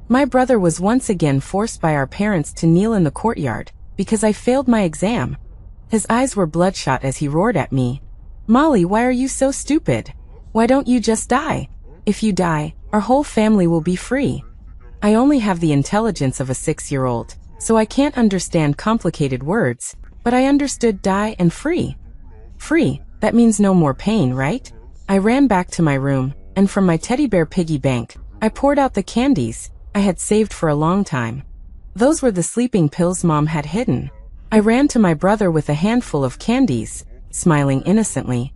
My brother was once again forced by our parents to kneel in the courtyard, because I failed my exam. His eyes were bloodshot as he roared at me. "Molly, why are you so stupid? Why don't you just die? If you die, our whole family will be free." I only have the intelligence of a 6-year-old, so I can't understand complicated words, but I understood die and free. Free, that means no more pain, right? I ran back to my room, and from my teddy bear piggy bank, I poured out the candies I had saved for a long time. Those were the sleeping pills Mom had hidden. I ran to my brother with a handful of candies, smiling innocently.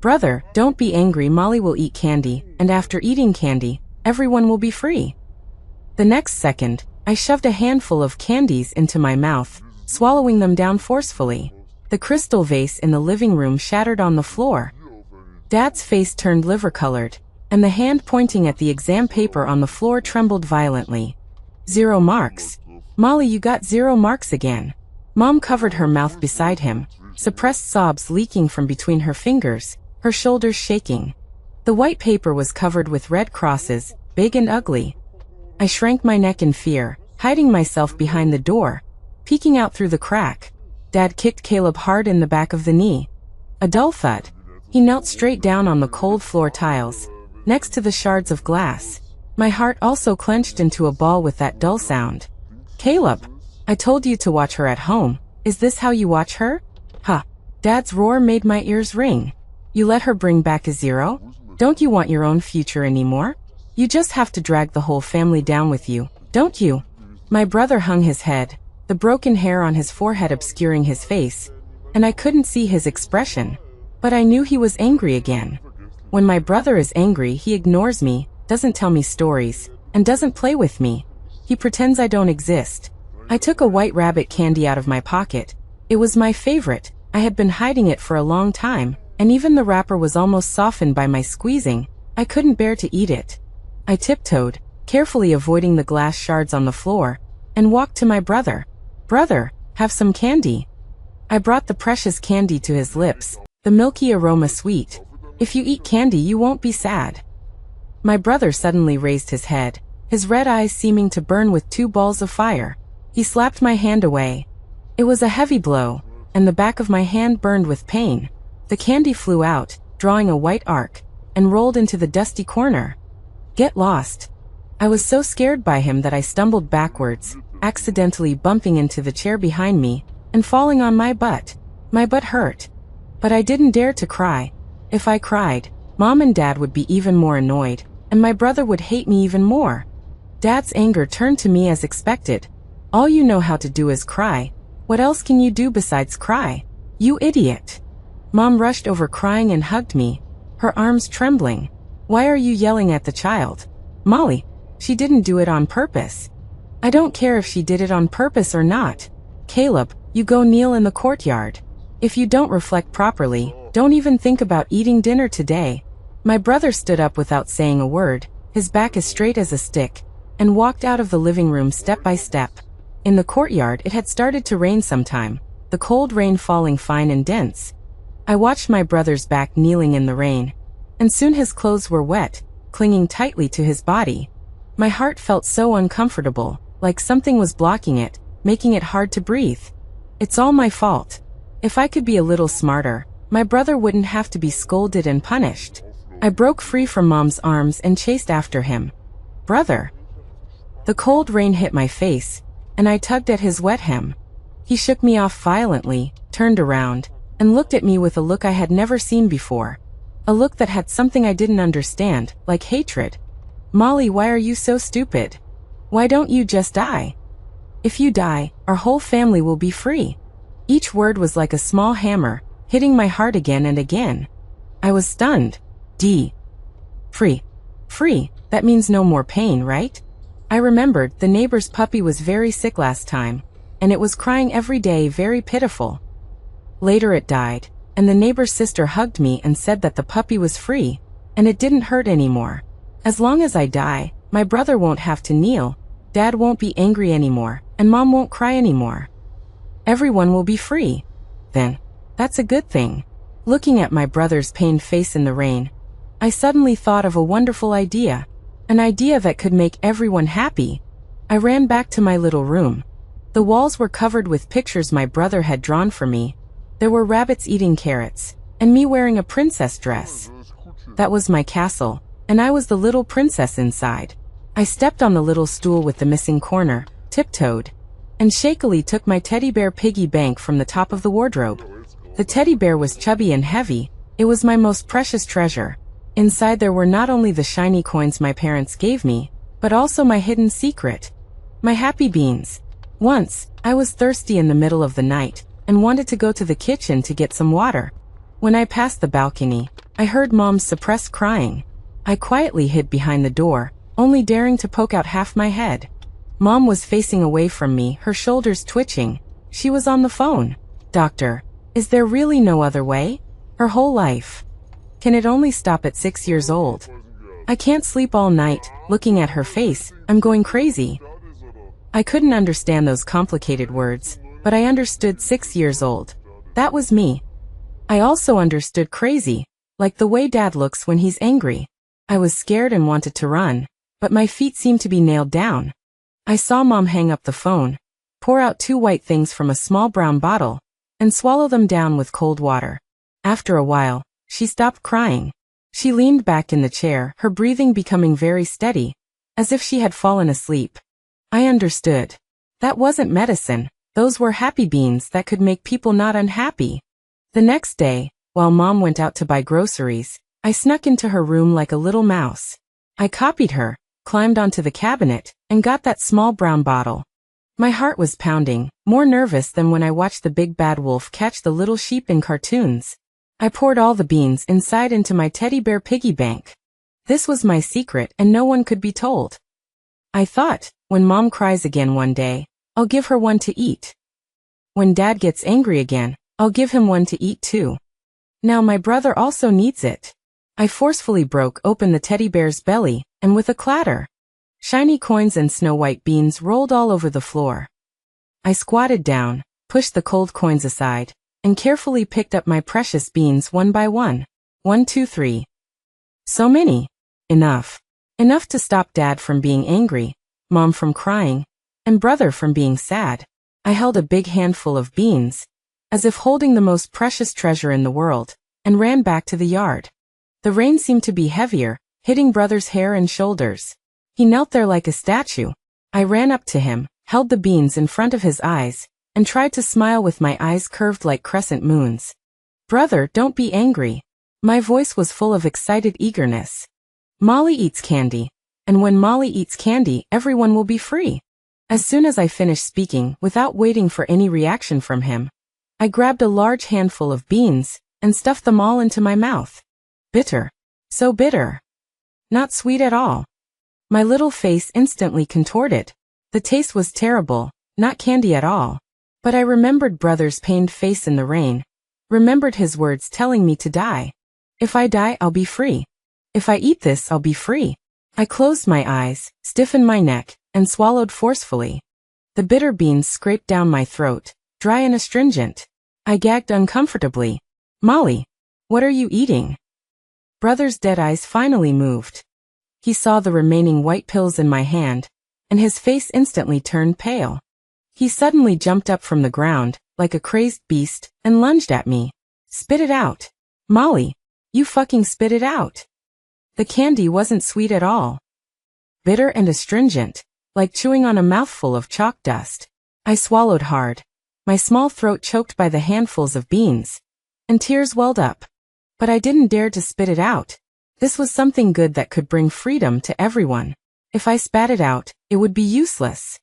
"Brother, don't be angry, Molly will eat candy, and after eating candy, everyone will be free." The next second, I shoved a handful of candies into my mouth, swallowing them down forcefully. The crystal vase in the living room shattered on the floor. Dad's face turned liver-colored, and the hand pointing at the exam paper on the floor trembled violently. 0 marks. "Molly, you got 0 marks again." Mom covered her mouth beside him, suppressed sobs leaking from between her fingers, her shoulders shaking. The white paper was covered with red crosses, big and ugly. I shrank my neck in fear, hiding myself behind the door, peeking out through the crack. Dad kicked Caleb hard in the back of the knee. A dull thud. He knelt straight down on the cold floor tiles, next to the shards of glass. My heart also clenched into a ball with that dull sound. "Caleb, I told you to watch her at home. Is this how you watch her?" "Huh." Dad's roar made my ears ring. "You let her bring back a 0? Don't you want your own future anymore? You just have to drag the whole family down with you, don't you?" My brother hung his head, the broken hair on his forehead obscuring his face, and I couldn't see his expression, but I knew he was angry again. When my brother is angry, he ignores me, doesn't tell me stories, and doesn't play with me. He pretends I don't exist. I took a white rabbit candy out of my pocket. It was my favorite. I had been hiding it for a long time, and even the wrapper was almost softened by my squeezing. I couldn't bear to eat it. I tiptoed, carefully avoiding the glass shards on the floor, and walked to my brother. "Brother, have some candy." I brought the precious candy to his lips, the milky aroma sweet. "If you eat candy, you won't be sad." My brother suddenly raised his head, his red eyes seeming to burn with 2 balls of fire. He slapped my hand away. It was a heavy blow, and the back of my hand burned with pain. The candy flew out, drawing a white arc, and rolled into the dusty corner. "Get lost." I was so scared by him that I stumbled backwards, accidentally bumping into the chair behind me, and falling on my butt. My butt hurt. But I didn't dare to cry. If I cried, Mom and Dad would be even more annoyed, and my brother would hate me even more. Dad's anger turned to me as expected. "All you know how to do is cry. What else can you do besides cry? You idiot." Mom rushed over crying and hugged me, her arms trembling. "Why are you yelling at the child? Molly, she didn't do it on purpose." "I don't care if she did it on purpose or not. Caleb, you go kneel in the courtyard. If you don't reflect properly, don't even think about eating dinner today." My brother stood up without saying a word, his back as straight as a stick, and walked out of the living room step by step. In the courtyard it had started to rain sometime, the cold rain falling fine and dense. I watched my brother's back kneeling in the rain, and soon his clothes were wet, clinging tightly to his body. My heart felt so uncomfortable, like something was blocking it, making it hard to breathe. It's all my fault. If I could be a little smarter, my brother wouldn't have to be scolded and punished. I broke free from Mom's arms and chased after him. "Brother!" The cold rain hit my face, and I tugged at his wet hem. He shook me off violently, turned around, and looked at me with a look I had never seen before. A look that had something I didn't understand, like hatred. "Molly, why are you so stupid? Why don't you just die? If you die, our whole family will be free." Each word was like a small hammer, hitting my heart again and again. I was stunned. Free. Free, that means no more pain, right? I remembered the neighbor's puppy was very sick last time, and it was crying every day, very pitiful. Later it died, and the neighbor's sister hugged me and said that the puppy was free, and it didn't hurt anymore. As long as I die, my brother won't have to kneel, Dad won't be angry anymore, and Mom won't cry anymore. Everyone will be free. Then, that's a good thing. Looking at my brother's pained face in the rain, I suddenly thought of a wonderful idea. An idea that could make everyone happy. I ran back to my little room. The walls were covered with pictures my brother had drawn for me. There were rabbits eating carrots, and me wearing a princess dress. That was my castle, and I was the little princess inside. I stepped on the little stool with the missing corner, tiptoed, and shakily took my teddy bear piggy bank from the top of the wardrobe. The teddy bear was chubby and heavy. It was my most precious treasure. Inside there were not only the shiny coins my parents gave me, but also my hidden secret. My happy beans. Once, I was thirsty in the middle of the night, and wanted to go to the kitchen to get some water. When I passed the balcony, I heard Mom's suppressed crying. I quietly hid behind the door, only daring to poke out half my head. Mom was facing away from me, her shoulders twitching. She was on the phone. Doctor, is there really no other way? Her whole life. Can it only stop at 6 years old? I can't sleep all night, looking at her face. I'm going crazy. I couldn't understand those complicated words, but I understood 6 years old. That was me. I also understood crazy, like the way Dad looks when he's angry. I was scared and wanted to run, but my feet seemed to be nailed down. I saw Mom hang up the phone, pour out 2 white things from a small brown bottle, and swallow them down with cold water. After a while, she stopped crying. She leaned back in the chair, her breathing becoming very steady, as if she had fallen asleep. I understood. That wasn't medicine. Those were happy beans that could make people not unhappy. The next day, while Mom went out to buy groceries, I snuck into her room like a little mouse. I copied her, climbed onto the cabinet, and got that small brown bottle. My heart was pounding, more nervous than when I watched the big bad wolf catch the little sheep in cartoons. I poured all the beans inside into my teddy bear piggy bank. This was my secret and no one could be told. I thought, when Mom cries again one day, I'll give her one to eat. When Dad gets angry again, I'll give him one to eat too. Now my brother also needs it. I forcefully broke open the teddy bear's belly, and with a clatter, shiny coins and snow-white beans rolled all over the floor. I squatted down, pushed the cold coins aside, and carefully picked up my precious beans one by one. 1, 2, 3. So many. Enough. Enough to stop Dad from being angry, Mom from crying, and brother from being sad. I held a big handful of beans, as if holding the most precious treasure in the world, and ran back to the yard. The rain seemed to be heavier, hitting brother's hair and shoulders. He knelt there like a statue. I ran up to him, held the beans in front of his eyes, and tried to smile with my eyes curved like crescent moons. Brother, don't be angry. My voice was full of excited eagerness. Molly eats candy, and when Molly eats candy, everyone will be free. As soon as I finished speaking, without waiting for any reaction from him, I grabbed a large handful of beans and stuffed them all into my mouth. Bitter. So bitter. Not sweet at all. My little face instantly contorted. The taste was terrible, not candy at all. But I remembered brother's pained face in the rain, remembered his words telling me to die. If I die, I'll be free. If I eat this, I'll be free. I closed my eyes, stiffened my neck, and swallowed forcefully. The bitter beans scraped down my throat, dry and astringent. I gagged uncomfortably. Molly, what are you eating? Brother's dead eyes finally moved. He saw the remaining white pills in my hand, and his face instantly turned pale. He suddenly jumped up from the ground, like a crazed beast, and lunged at me. Spit it out. Molly, you fucking spit it out. The candy wasn't sweet at all. Bitter and astringent, like chewing on a mouthful of chalk dust. I swallowed hard, my small throat choked by the handfuls of beans, and tears welled up. But I didn't dare to spit it out. This was something good that could bring freedom to everyone. If I spat it out, it would be useless.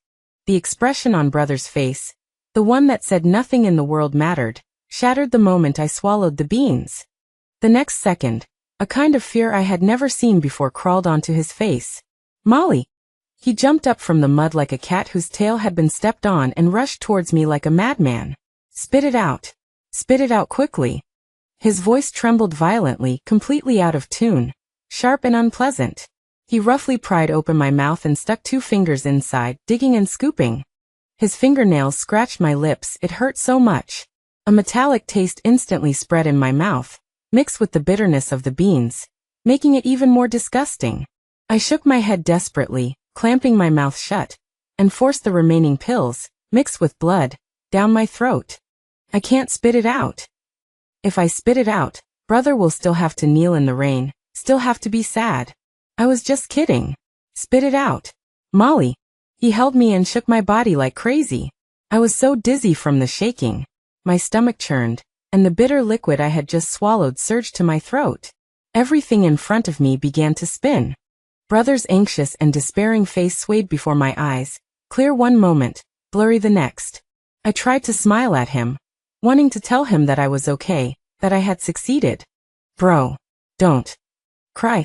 The expression on brother's face, the one that said nothing in the world mattered, shattered the moment I swallowed the beans. The next second, a kind of fear I had never seen before crawled onto his face. Molly! He jumped up from the mud like a cat whose tail had been stepped on and rushed towards me like a madman. Spit it out. Spit it out quickly. His voice trembled violently, completely out of tune, sharp and unpleasant. He roughly pried open my mouth and stuck 2 fingers inside, digging and scooping. His fingernails scratched my lips, it hurt so much. A metallic taste instantly spread in my mouth, mixed with the bitterness of the beans, making it even more disgusting. I shook my head desperately, clamping my mouth shut, and forced the remaining pills, mixed with blood, down my throat. I can't spit it out. If I spit it out, brother will still have to kneel in the rain, still have to be sad. I was just kidding. Spit it out. Molly. He held me and shook my body like crazy. I was so dizzy from the shaking. My stomach churned, and the bitter liquid I had just swallowed surged to my throat. Everything in front of me began to spin. Brother's anxious and despairing face swayed before my eyes, clear one moment, blurry the next. I tried to smile at him, wanting to tell him that I was okay, that I had succeeded. Bro, don't cry.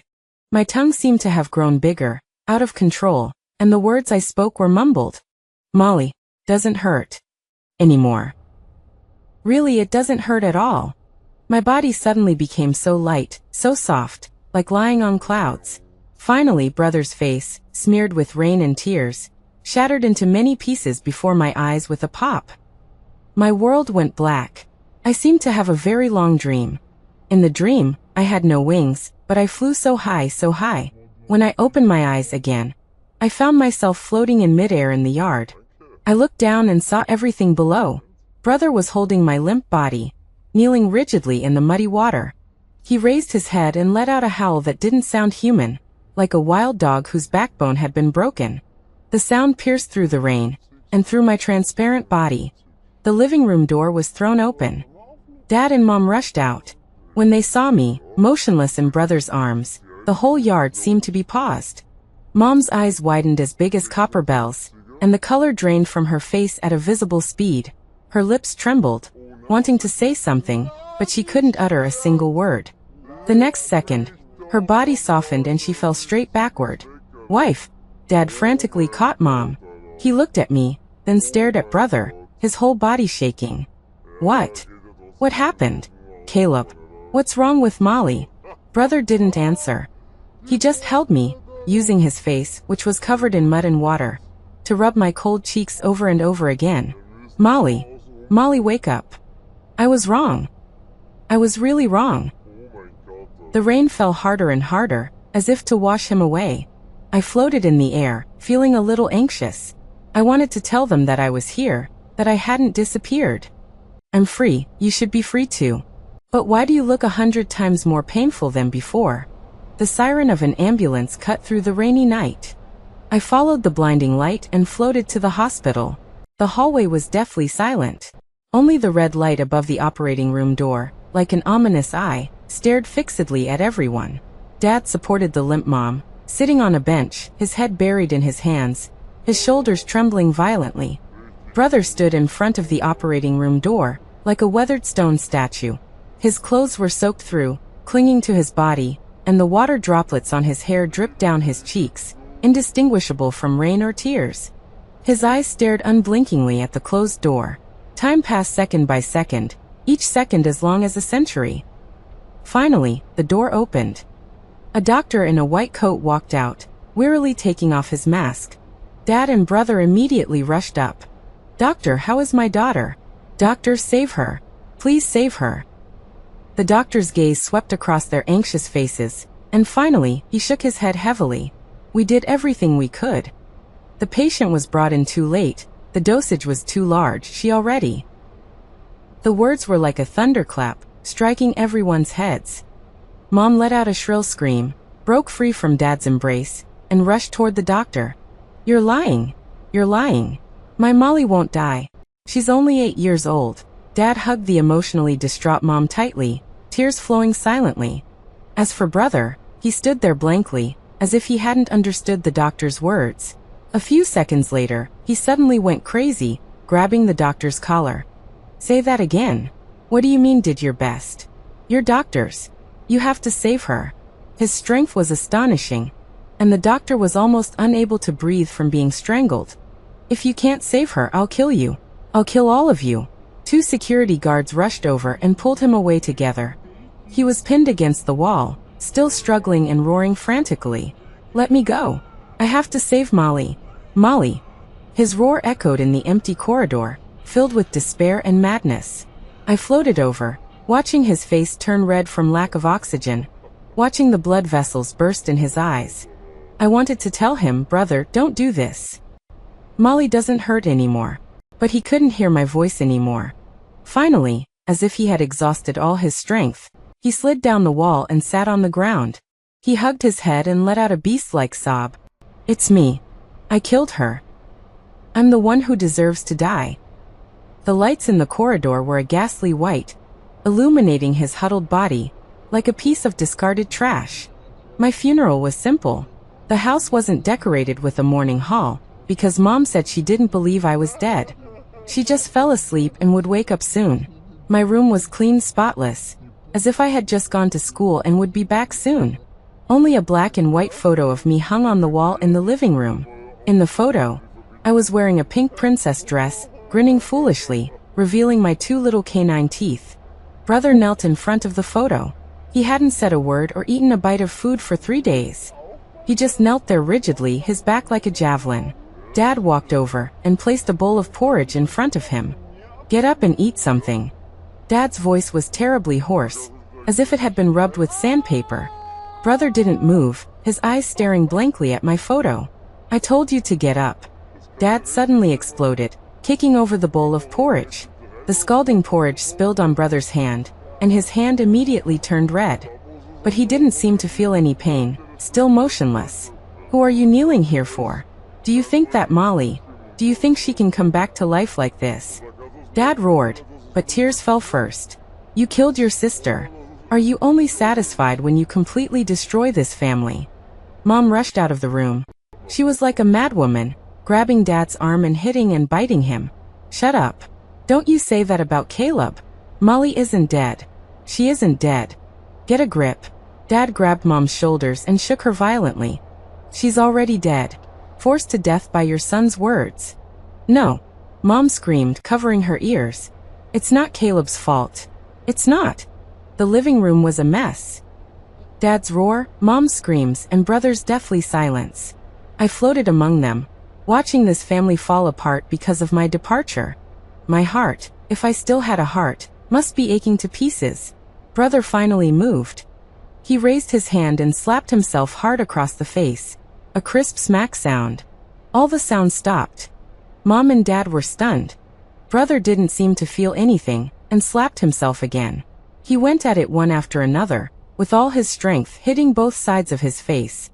My tongue seemed to have grown bigger, out of control, and the words I spoke were mumbled. Molly, doesn't hurt anymore. Really, it doesn't hurt at all. My body suddenly became so light, so soft, like lying on clouds. Finally, brother's face, smeared with rain and tears, shattered into many pieces before my eyes with a pop. My world went black. I seemed to have a very long dream. In the dream, I had no wings, but I flew so high, so high. When I opened my eyes again, I found myself floating in midair in the yard. I looked down and saw everything below. Brother was holding my limp body, kneeling rigidly in the muddy water. He raised his head and let out a howl that didn't sound human, like a wild dog whose backbone had been broken. The sound pierced through the rain, and through my transparent body. The living room door was thrown open. Dad and Mom rushed out. When they saw me, motionless in brother's arms, the whole yard seemed to be paused. Mom's eyes widened as big as copper bells, and the color drained from her face at a visible speed. Her lips trembled, wanting to say something, but she couldn't utter a single word. The next second, her body softened and she fell straight backward. Wife! Dad frantically caught Mom. He looked at me, then stared at brother, his whole body shaking. What? What happened? Caleb, what's wrong with Molly? Brother didn't answer. He just held me, using his face, which was covered in mud and water, to rub my cold cheeks over and over again. Molly, wake up. I was wrong. I was really wrong. The rain fell harder and harder, as if to wash him away. I floated in the air, feeling a little anxious. I wanted to tell them that I was here, that I hadn't disappeared. I'm free, you should be free too. But why do you look 100 times more painful than before? The siren of an ambulance cut through the rainy night. I followed the blinding light and floated to the hospital. The hallway was deathly silent. Only the red light above the operating room door, like an ominous eye, stared fixedly at everyone. Dad supported the limp Mom, sitting on a bench, his head buried in his hands, his shoulders trembling violently. Brother stood in front of the operating room door, like a weathered stone statue. His clothes were soaked through, clinging to his body, and the water droplets on his hair dripped down his cheeks, indistinguishable from rain or tears. His eyes stared unblinkingly at the closed door. Time passed second by second, each second as long as a century. Finally, the door opened. A doctor in a white coat walked out, wearily taking off his mask. Dad and brother immediately rushed up. Doctor, how is my daughter? Doctor, save her. Please save her. The doctor's gaze swept across their anxious faces, and finally, he shook his head heavily. We did everything we could. The patient was brought in too late, the dosage was too large, she already. The words were like a thunderclap, striking everyone's heads. Mom let out a shrill scream, broke free from Dad's embrace, and rushed toward the doctor. You're lying. You're lying. My Molly won't die. She's only 8 years old. Dad hugged the emotionally distraught Mom tightly, tears flowing silently. As for brother, he stood there blankly, as if he hadn't understood the doctor's words. A few seconds later, he suddenly went crazy, grabbing the doctor's collar. Say that again. What do you mean did your best? You're doctors. You have to save her. His strength was astonishing, and the doctor was almost unable to breathe from being strangled. If you can't save her, I'll kill you. I'll kill all of you. 2 security guards rushed over and pulled him away together. He was pinned against the wall, still struggling and roaring frantically. Let me go. I have to save Molly. Molly. His roar echoed in the empty corridor, filled with despair and madness. I floated over, watching his face turn red from lack of oxygen, watching the blood vessels burst in his eyes. I wanted to tell him, brother, don't do this. Molly doesn't hurt anymore. But he couldn't hear my voice anymore. Finally, as if he had exhausted all his strength, he slid down the wall and sat on the ground. He hugged his head and let out a beast-like sob. It's me. I killed her. I'm the one who deserves to die. The lights in the corridor were a ghastly white, illuminating his huddled body, like a piece of discarded trash. My funeral was simple. The house wasn't decorated with a mourning hall, because Mom said she didn't believe I was dead. She just fell asleep and would wake up soon. My room was clean, spotless, as if I had just gone to school and would be back soon. Only a black and white photo of me hung on the wall in the living room. In the photo, I was wearing a pink princess dress, grinning foolishly, revealing my 2 little canine teeth. Brother knelt in front of the photo. He hadn't said a word or eaten a bite of food for 3 days. He just knelt there rigidly, his back like a javelin. Dad walked over and placed a bowl of porridge in front of him. Get up and eat something. Dad's voice was terribly hoarse, as if it had been rubbed with sandpaper. Brother didn't move, his eyes staring blankly at my photo. I told you to get up. Dad suddenly exploded, kicking over the bowl of porridge. The scalding porridge spilled on Brother's hand, and his hand immediately turned red. But he didn't seem to feel any pain, still motionless. Who are you kneeling here for? Do you think that Molly? Do you think she can come back to life like this? Dad roared, but tears fell first. You killed your sister. Are you only satisfied when you completely destroy this family? Mom rushed out of the room. She was like a madwoman, grabbing Dad's arm and hitting and biting him. Shut up. Don't you say that about Caleb. Molly isn't dead. She isn't dead. Get a grip. Dad grabbed Mom's shoulders and shook her violently. She's already dead. Forced to death by your son's words. No. Mom screamed, covering her ears. It's not Caleb's fault. It's not. The living room was a mess. Dad's roar, Mom's screams, and Brother's deathly silence. I floated among them, watching this family fall apart because of my departure. My heart, if I still had a heart, must be aching to pieces. Brother finally moved. He raised his hand and slapped himself hard across the face. A crisp smack sound. All the sounds stopped. Mom and Dad were stunned. Brother didn't seem to feel anything, and slapped himself again. He went at it one after another, with all his strength, hitting both sides of his face.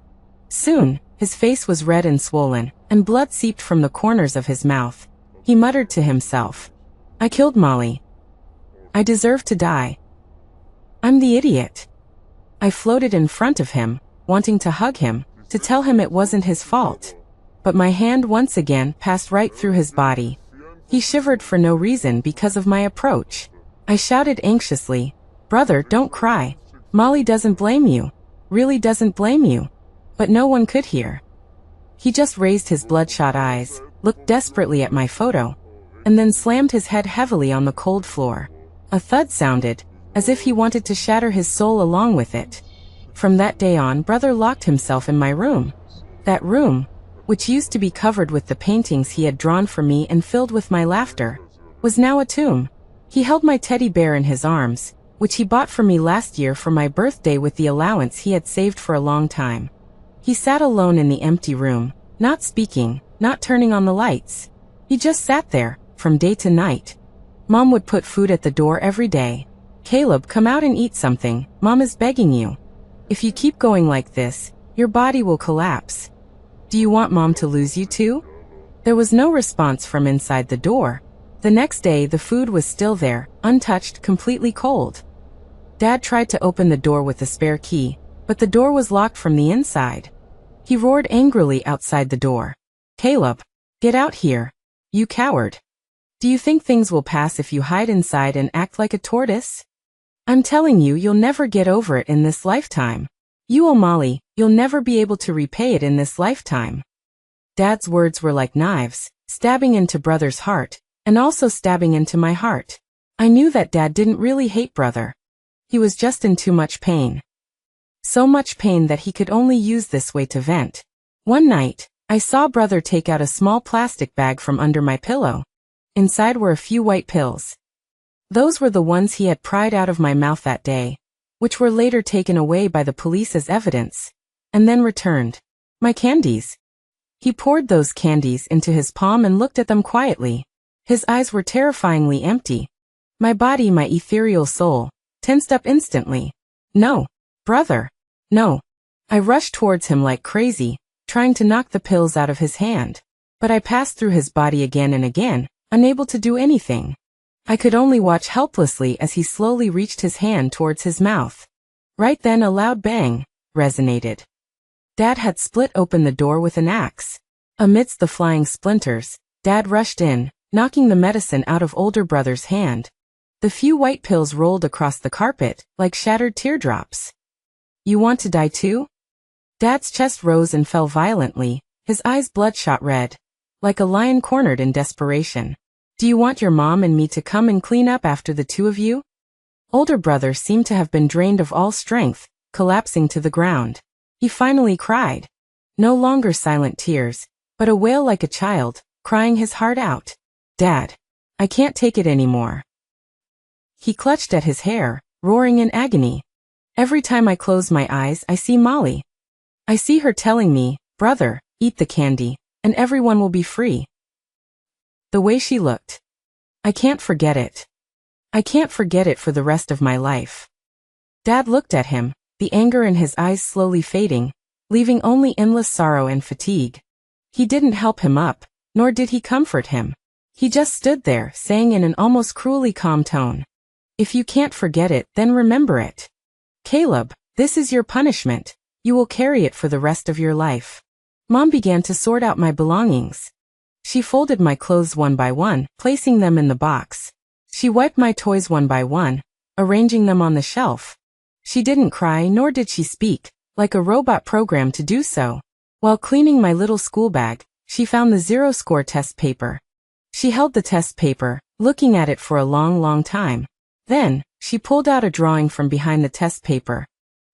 Soon, his face was red and swollen, and blood seeped from the corners of his mouth. He muttered to himself. I killed Molly. I deserve to die. I'm the idiot. I floated in front of him, wanting to hug him, to tell him it wasn't his fault. But my hand once again passed right through his body. He shivered for no reason because of my approach. I shouted anxiously, Brother, don't cry. Molly doesn't blame you. Really doesn't blame you. But no one could hear. He just raised his bloodshot eyes, looked desperately at my photo, and then slammed his head heavily on the cold floor. A thud sounded, as if he wanted to shatter his soul along with it. From that day on, Brother locked himself in my room. That room, which used to be covered with the paintings he had drawn for me and filled with my laughter, was now a tomb. He held my teddy bear in his arms, which he bought for me last year for my birthday with the allowance he had saved for a long time. He sat alone in the empty room, not speaking, not turning on the lights. He just sat there, from day to night. Mom would put food at the door every day. Caleb, come out and eat something. Mom is begging you. If you keep going like this, your body will collapse. Do you want Mom to lose you too? There was no response from inside the door. The next day, the food was still there, untouched, completely cold. Dad tried to open the door with a spare key, but the door was locked from the inside. He roared angrily outside the door. Caleb, get out here. You coward. Do you think things will pass if you hide inside and act like a tortoise? I'm telling you, you'll never get over it in this lifetime. You owe Molly, you'll never be able to repay it in this lifetime. Dad's words were like knives, stabbing into Brother's heart, and also stabbing into my heart. I knew that Dad didn't really hate Brother. He was just in too much pain. So much pain that he could only use this way to vent. One night, I saw Brother take out a small plastic bag from under my pillow. Inside were a few white pills. Those were the ones he had pried out of my mouth that day, which were later taken away by the police as evidence, and then returned. My candies. He poured those candies into his palm and looked at them quietly. His eyes were terrifyingly empty. My body, my ethereal soul, tensed up instantly. No, brother. No. I rushed towards him like crazy, trying to knock the pills out of his hand. But I passed through his body again and again, unable to do anything. I could only watch helplessly as he slowly reached his hand towards his mouth. Right then a loud bang resonated. Dad had split open the door with an axe. Amidst the flying splinters, Dad rushed in, knocking the medicine out of older brother's hand. The few white pills rolled across the carpet, like shattered teardrops. You want to die too? Dad's chest rose and fell violently, his eyes bloodshot red, like a lion cornered in desperation. Do you want your mom and me to come and clean up after the two of you? Older brother seemed to have been drained of all strength, collapsing to the ground. He finally cried. No longer silent tears, but a wail like a child, crying his heart out. Dad, I can't take it anymore. He clutched at his hair, roaring in agony. Every time I close my eyes, I see Molly. I see her telling me, brother, eat the candy, and everyone will be free. The way she looked. I can't forget it. I can't forget it for the rest of my life. Dad looked at him, the anger in his eyes slowly fading, leaving only endless sorrow and fatigue. He didn't help him up, nor did he comfort him. He just stood there, saying in an almost cruelly calm tone, if you can't forget it, then remember it. Caleb, this is your punishment. You will carry it for the rest of your life. Mom began to sort out my belongings. She folded my clothes one by one, placing them in the box. She wiped my toys one by one, arranging them on the shelf. She didn't cry nor did she speak, like a robot programmed to do so. While cleaning my little school bag, she found the zero-score test paper. She held the test paper, looking at it for a long time. Then, she pulled out a drawing from behind the test paper.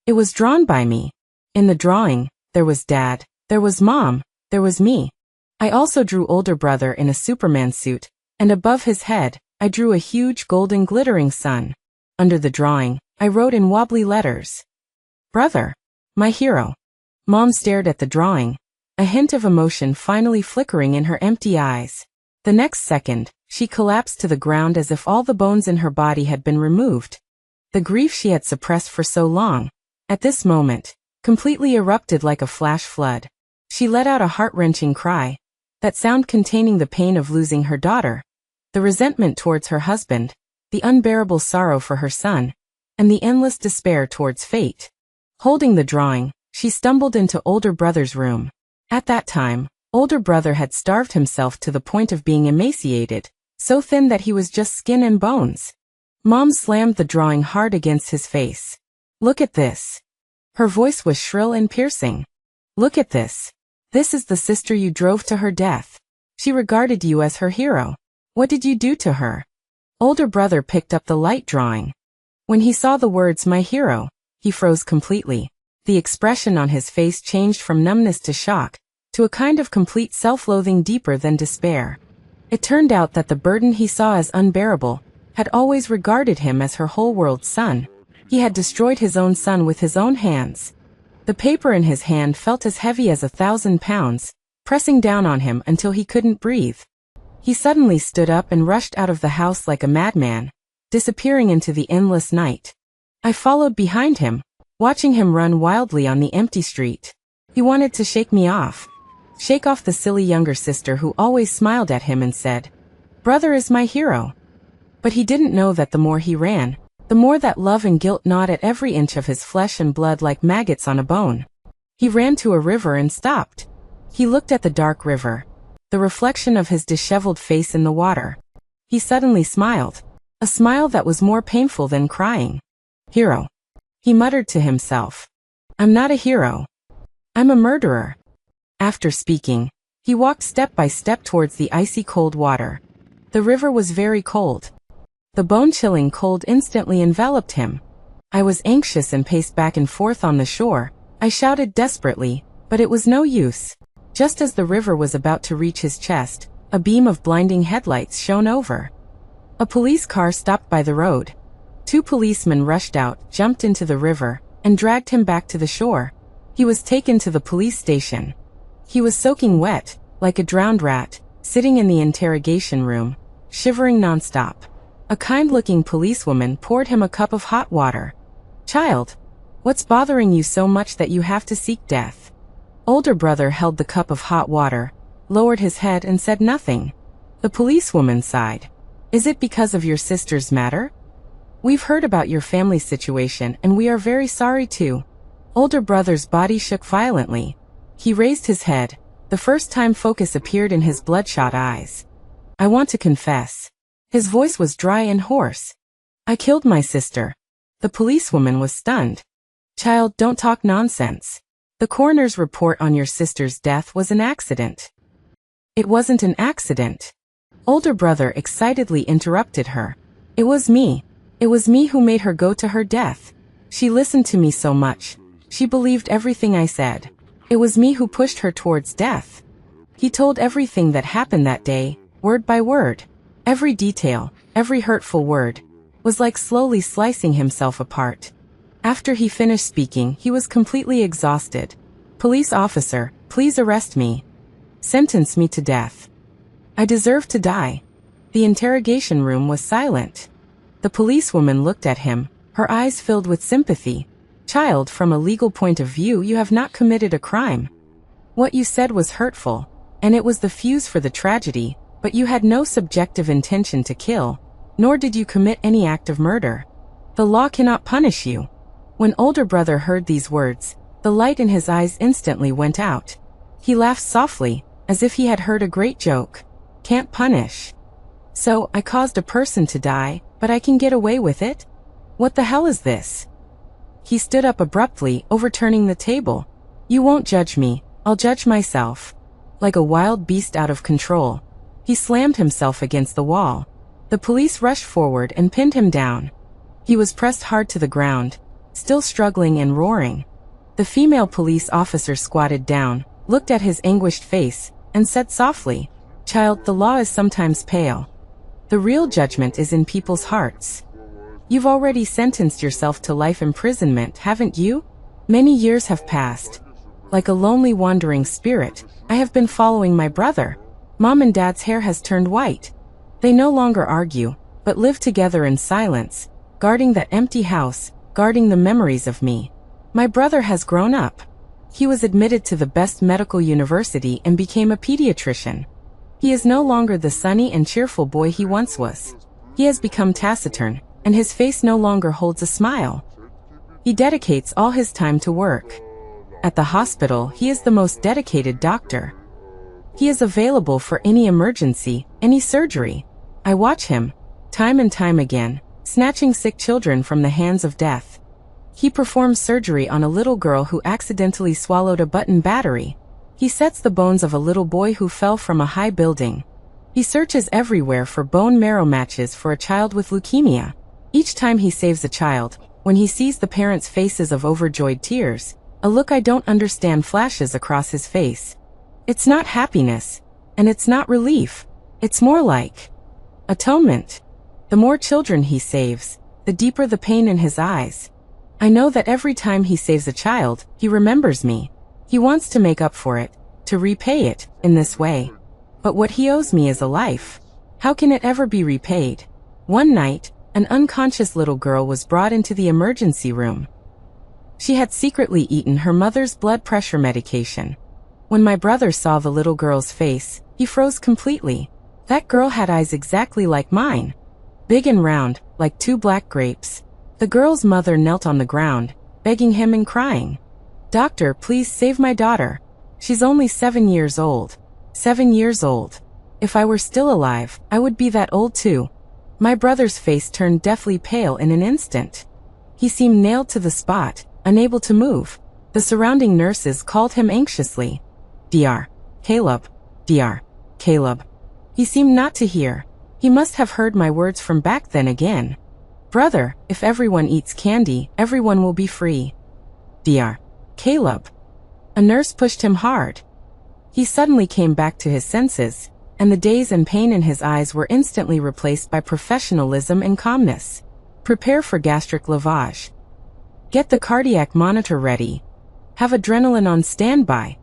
It was drawn by me. In the drawing, there was Dad, there was Mom, there was me. I also drew older brother in a Superman suit, and above his head, I drew a huge golden glittering sun. Under the drawing, I wrote in wobbly letters, Brother, my hero. Mom stared at the drawing, a hint of emotion finally flickering in her empty eyes. The next second, she collapsed to the ground as if all the bones in her body had been removed. The grief she had suppressed for so long, at this moment, completely erupted like a flash flood. She let out a heart-wrenching cry, that sound containing the pain of losing her daughter, the resentment towards her husband, the unbearable sorrow for her son, and the endless despair towards fate. Holding the drawing, she stumbled into older brother's room. At that time, older brother had starved himself to the point of being emaciated, so thin that he was just skin and bones. Mom slammed the drawing hard against his face. Look at this. Her voice was shrill and piercing. Look at this. This is the sister you drove to her death. She regarded you as her hero. What did you do to her? Older brother picked up the light drawing. When he saw the words my hero, he froze completely. The expression on his face changed from numbness to shock, to a kind of complete self-loathing deeper than despair. It turned out that the burden he saw as unbearable had always regarded him as her whole world's son. He had destroyed his own son with his own hands. The paper in his hand felt as heavy as 1,000 pounds, pressing down on him until he couldn't breathe. He suddenly stood up and rushed out of the house like a madman, disappearing into the endless night. I followed behind him, watching him run wildly on the empty street. He wanted to shake me off. Shake off the silly younger sister who always smiled at him and said, Brother is my hero. But he didn't know that the more he ran, the more that love and guilt gnawed at every inch of his flesh and blood like maggots on a bone. He ran to a river and stopped. He looked at the dark river, the reflection of his disheveled face in the water. He suddenly smiled, a smile that was more painful than crying. Hero. He muttered to himself. I'm not a hero. I'm a murderer. After speaking, he walked step by step towards the icy cold water. The river was very cold. The bone-chilling cold instantly enveloped him. I was anxious and paced back and forth on the shore. I shouted desperately, but it was no use. Just as the river was about to reach his chest, a beam of blinding headlights shone over. A police car stopped by the road. 2 policemen rushed out, jumped into the river, and dragged him back to the shore. He was taken to the police station. He was soaking wet, like a drowned rat, sitting in the interrogation room, shivering nonstop. A kind-looking policewoman poured him a cup of hot water. "Child, what's bothering you so much that you have to seek death?" Older brother held the cup of hot water, lowered his head and said nothing. The policewoman sighed. "Is it because of your sister's matter? We've heard about your family situation and we are very sorry too." Older brother's body shook violently. He raised his head. The first time focus appeared in his bloodshot eyes. "I want to confess." His voice was dry and hoarse. "I killed my sister." The policewoman was stunned. "Child, don't talk nonsense. The coroner's report on your sister's death was an accident." "It wasn't an accident." Older brother excitedly interrupted her. "It was me. It was me who made her go to her death. She listened to me so much. She believed everything I said. It was me who pushed her towards death." He told everything that happened that day, word by word. Every detail, every hurtful word, was like slowly slicing himself apart. After he finished speaking, he was completely exhausted. "Police officer, please arrest me. Sentence me to death. I deserve to die." The interrogation room was silent. The policewoman looked at him, her eyes filled with sympathy. "Child, from a legal point of view, you have not committed a crime. What you said was hurtful, and it was the fuse for the tragedy, but you had no subjective intention to kill, nor did you commit any act of murder. The law cannot punish you." When older brother heard these words, the light in his eyes instantly went out. He laughed softly, as if he had heard a great joke. "Can't punish. So, I caused a person to die, but I can get away with it? What the hell is this?" He stood up abruptly, overturning the table. "You won't judge me, I'll judge myself." Like a wild beast out of control, he slammed himself against the wall. The police rushed forward and pinned him down. He was pressed hard to the ground, still struggling and roaring. The female police officer squatted down, looked at his anguished face, and said softly, "Child, the law is sometimes pale. The real judgment is in people's hearts. You've already sentenced yourself to life imprisonment, haven't you? Many years have passed. Like a lonely wandering spirit, I have been following my brother. Mom and Dad's hair has turned white. They no longer argue, but live together in silence, guarding that empty house, guarding the memories of me. My brother has grown up. He was admitted to the best medical university and became a pediatrician. He is no longer the sunny and cheerful boy he once was. He has become taciturn, and his face no longer holds a smile. He dedicates all his time to work. At the hospital, he is the most dedicated doctor. He is available for any emergency, any surgery. I watch him, time and time again, snatching sick children from the hands of death. He performs surgery on a little girl who accidentally swallowed a button battery. He sets the bones of a little boy who fell from a high building. He searches everywhere for bone marrow matches for a child with leukemia. Each time he saves a child, when he sees the parents' faces of overjoyed tears, a look I don't understand flashes across his face. It's not happiness, and it's not relief. It's more like atonement. The more children he saves, the deeper the pain in his eyes. I know that every time he saves a child, he remembers me. He wants to make up for it, to repay it, in this way. But what he owes me is a life. How can it ever be repaid? One night, an unconscious little girl was brought into the emergency room. She had secretly eaten her mother's blood pressure medication. When my brother saw the little girl's face, he froze completely. That girl had eyes exactly like mine. Big and round, like two black grapes. The girl's mother knelt on the ground, begging him and crying. "Doctor, please save my daughter. She's only 7 years old. 7 years old. If I were still alive, I would be that old too." My brother's face turned deathly pale in an instant. He seemed nailed to the spot, unable to move. The surrounding nurses called him anxiously. "Dr. Caleb. Dr. Caleb." He seemed not to hear. He must have heard my words from back then again. "Brother, if everyone eats candy, everyone will be free." "Dr. Caleb." A nurse pushed him hard. He suddenly came back to his senses, and the daze and pain in his eyes were instantly replaced by professionalism and calmness. "Prepare for gastric lavage. Get the cardiac monitor ready. Have adrenaline on standby.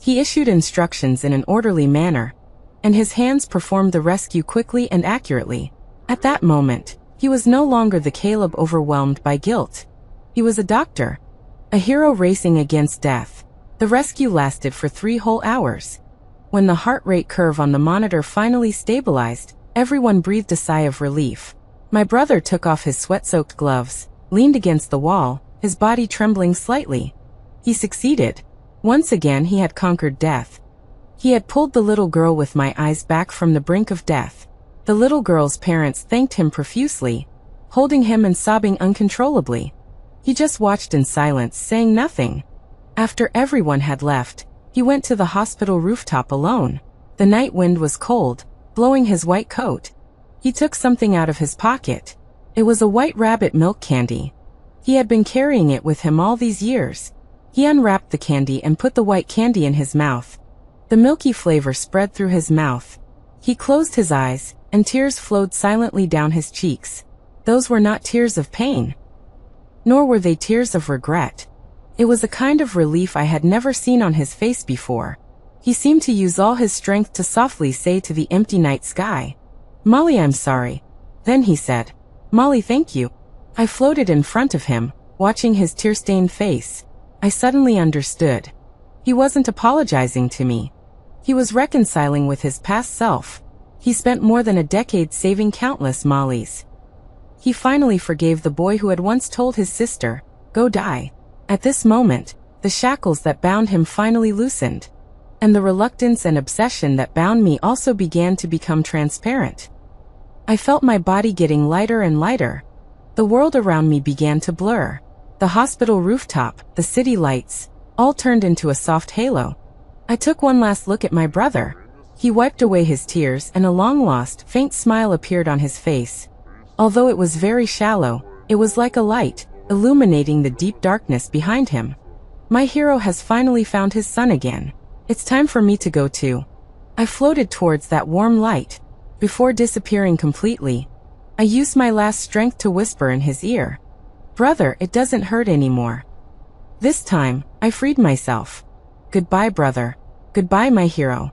He issued instructions in an orderly manner, and his hands performed the rescue quickly and accurately. At that moment, he was no longer the Caleb overwhelmed by guilt. He was a doctor, a hero racing against death. The rescue lasted for 3 whole hours. When the heart rate curve on the monitor finally stabilized, everyone breathed a sigh of relief. My brother took off his sweat-soaked gloves, leaned against the wall, his body trembling slightly. He succeeded. Once again he had conquered death. He had pulled the little girl with my eyes back from the brink of death. The little girl's parents thanked him profusely, holding him and sobbing uncontrollably. He just watched in silence, saying nothing. After everyone had left, he went to the hospital rooftop alone. The night wind was cold, blowing his white coat. He took something out of his pocket. It was a white rabbit milk candy. He had been carrying it with him all these years. He unwrapped the candy and put the white candy in his mouth. The milky flavor spread through his mouth. He closed his eyes, and tears flowed silently down his cheeks. Those were not tears of pain, nor were they tears of regret. It was a kind of relief I had never seen on his face before. He seemed to use all his strength to softly say to the empty night sky, "Molly, I'm sorry." Then he said, "Molly, thank you." I floated in front of him, watching his tear-stained face. I suddenly understood. He wasn't apologizing to me. He was reconciling with his past self. He spent more than a decade saving countless Mollys. He finally forgave the boy who had once told his sister, "Go die." At this moment, the shackles that bound him finally loosened, and the reluctance and obsession that bound me also began to become transparent. I felt my body getting lighter and lighter. The world around me began to blur. The hospital rooftop, the city lights, all turned into a soft halo. I took one last look at my brother. He wiped away his tears and a long-lost, faint smile appeared on his face. Although it was very shallow, it was like a light, illuminating the deep darkness behind him. My hero has finally found his son again. It's time for me to go too. I floated towards that warm light. Before disappearing completely, I used my last strength to whisper in his ear, "Brother, it doesn't hurt anymore." This time, I freed myself. Goodbye, brother. Goodbye, my hero.